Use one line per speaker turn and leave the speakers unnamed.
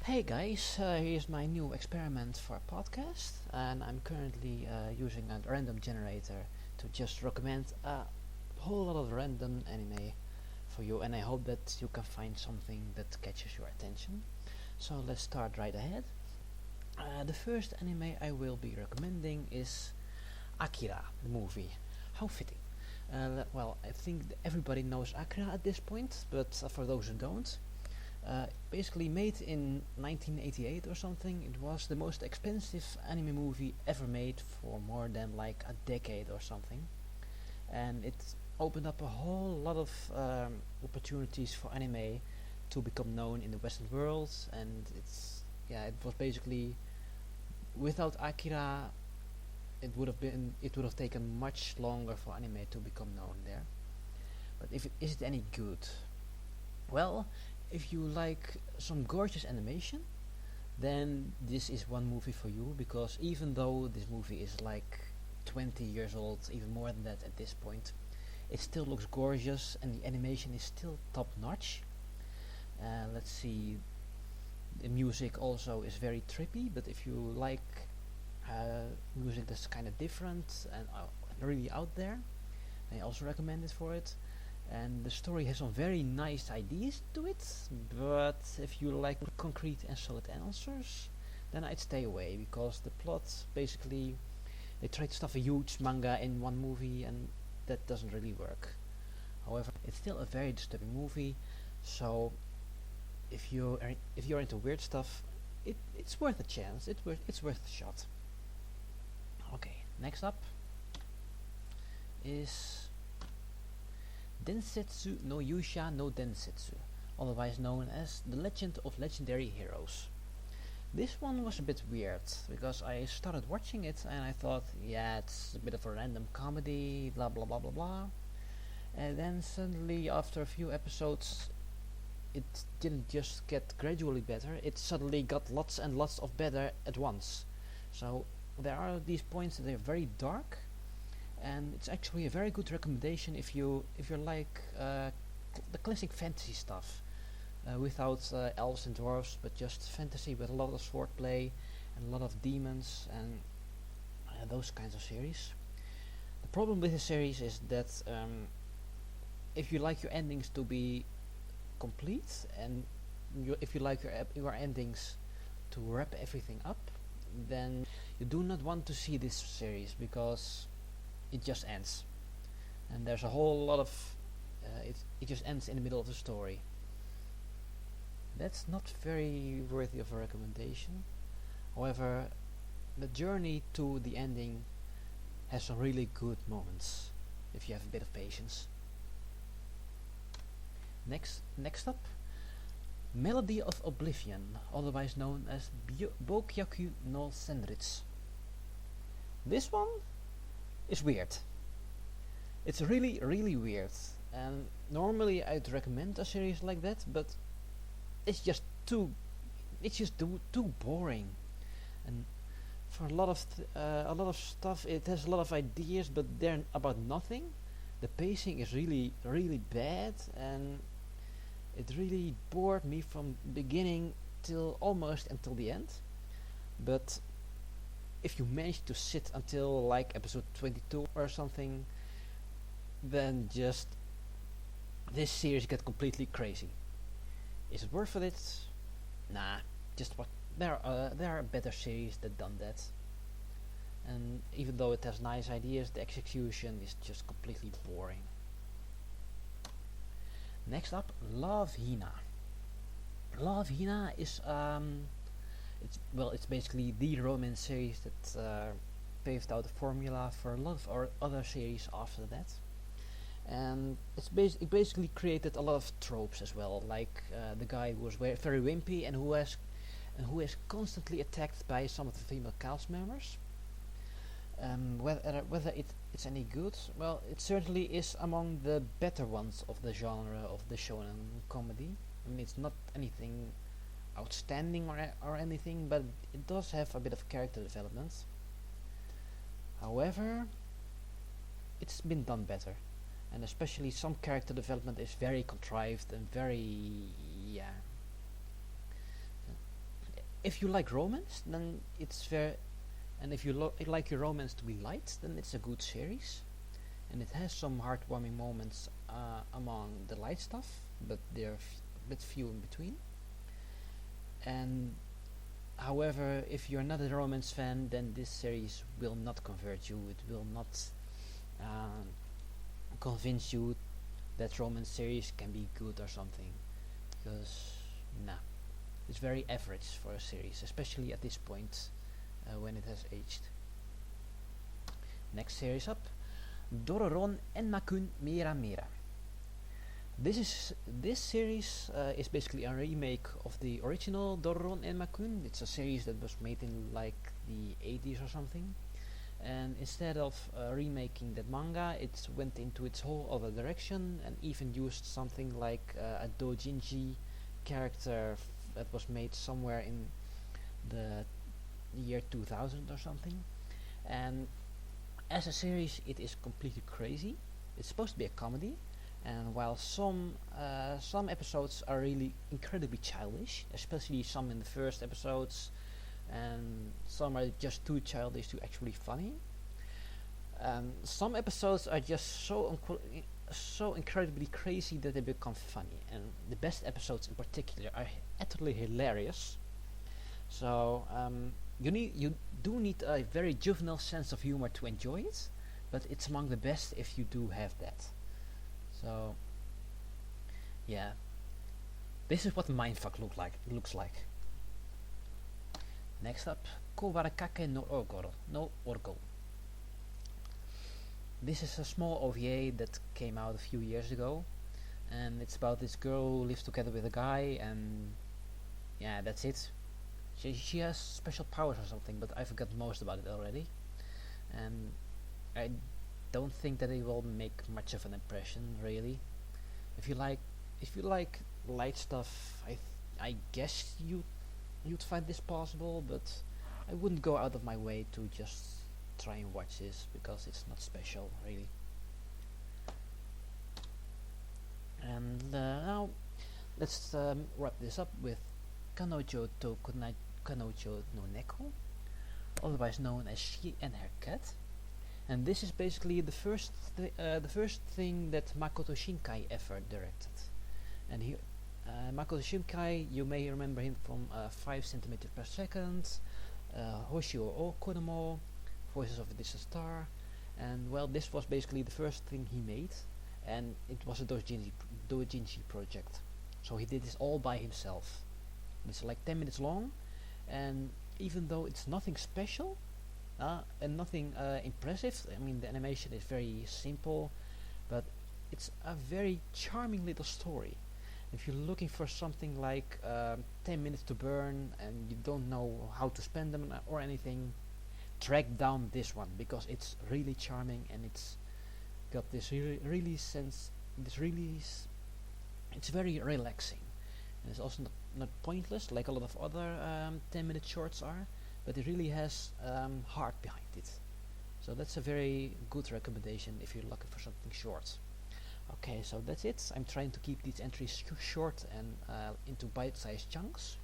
Hey guys, here's my new experiment for a podcast, and I'm currently using a random generator to just recommend a whole lot of random anime for you, and I hope that you can find something that catches your attention. So let's start right ahead. The first anime I will be recommending is Akira, the movie. How fitting. Well, I think everybody knows Akira at this point, but for those who don't, basically made in 1988 or something, it was the most expensive anime movie ever made for more than like a decade or something, and it opened up a whole lot of opportunities for anime to become known in the Western world, and it was basically without Akira it would have taken much longer for anime to become known there. But is it any good? Well, if you like some gorgeous animation, then this is one movie for you, because even though this movie is like 20 years old, even more than that at this point, it still looks gorgeous and the animation is still top notch. Let's see, the music also is very trippy, but if you like music that's kind of different and really out there, I also recommend it for it. And the story has some very nice ideas to it, but if you like concrete and solid answers, then I'd stay away, because the plot basically, they try to stuff a huge manga in one movie and that doesn't really work. However, it's still a very disturbing movie, so if you're into weird stuff, it's worth a chance. It's worth a shot. Okay, next up is Densetsu no Yuusha no Densetsu, otherwise known as The Legend of Legendary Heroes. This one was a bit weird, because I started watching it and I thought, yeah, it's a bit of a random comedy, blah blah blah blah blah. And then suddenly, after a few episodes, it didn't just get gradually better, it suddenly got lots and lots of better at once. So there are these points that are very dark, and it's actually a very good recommendation if you like the classic fantasy stuff, without elves and dwarves, but just fantasy with a lot of swordplay and a lot of demons and those kinds of series. The problem with the series is that if you like your endings to be complete, and if you like your endings to wrap everything up, then you do not want to see this series, because it just ends, and there's a whole lot of it just ends in the middle of the story. That's not very worthy of a recommendation. However, the journey to the ending has some really good moments if you have a bit of patience. Next up, Melody of Oblivion, otherwise known as Bokyaku no Senritsu. This one is weird. It's really, really weird, and normally I'd recommend a series like that, but it's just too boring. And for a lot of stuff, it has a lot of ideas, but they're about nothing. The pacing is really, really bad, and it really bored me from beginning till almost until the end. But if you manage to sit until like episode 22 or something, then just this series get completely crazy. Is it worth it? Nah, just what there are better series that done that. And even though it has nice ideas, the execution is just completely boring. Next up, Love Hina. Love Hina is it's basically the romance series that paved out the formula for a lot of other series after that, and it basically created a lot of tropes as well, like the guy who was very wimpy and who is constantly attacked by some of the female cast members. Whether it's any good, well, it certainly is among the better ones of the genre of the shonen comedy. I mean, it's not anything outstanding or anything, but it does have a bit of character development. However, it's been done better, and especially some character development is very contrived and very, yeah. if you like romance, then it's very, and if you like your romance to be light, then it's a good series, and it has some heartwarming moments among the light stuff, but they're a bit few in between. And however, if you're not a romance fan, then this series will not convert you. It will not uh, convince you that romance series can be good or something, because nah, it's very average for a series, especially at this point when it has aged. Next series up, Dororon Enma-Kun Meerameera. This series is basically a remake of the original Dororon Enma-Kun. It's a series that was made in like the 80s or something. And instead of remaking that manga, it went into its whole other direction and even used something like a doujinshi character that was made somewhere in the year 2000 or something. And as a series, it is completely crazy. It's supposed to be a comedy, and while some episodes are really incredibly childish, especially some in the first episodes, and some are just too childish to actually funny. Some episodes are just so incredibly crazy that they become funny, and the best episodes in particular are utterly hilarious. So you do need a very juvenile sense of humor to enjoy it, but it's among the best if you do have that. So yeah, this is what mindfuck looks like. Next up, Kowarekake no Orgol. This is a small OVA that came out a few years ago, and it's about this girl who lives together with a guy, and yeah, that's it. She has special powers or something, but I forgot most about it already, and I don't think that it will make much of an impression really. If you like light stuff, I guess you'd find this possible, but I wouldn't go out of my way to just try and watch this because it's not special really. And now let's wrap this up with Kanojo to Kanojo no Neko, otherwise known as She and Her Cat. And this is basically the first thing that Makoto Shinkai ever directed. And he, Makoto Shinkai, you may remember him from 5 centimeters per second, Hoshio o Kodomo, Voices of a Distant Star, and well, this was basically the first thing he made, and it was a doujinshi project. So he did this all by himself. It's like 10 minutes long, and even though it's nothing special and nothing impressive, I mean the animation is very simple, but it's a very charming little story. If you're looking for something like 10 minutes to burn and you don't know how to spend them or anything, track down this one because it's really charming and it's got this it's very relaxing. And it's also not pointless like a lot of other 10-minute shorts are, but it really has heart behind it. So that's a very good recommendation if you're looking for something short. Okay, so that's it. I'm trying to keep these entries short and into bite-sized chunks.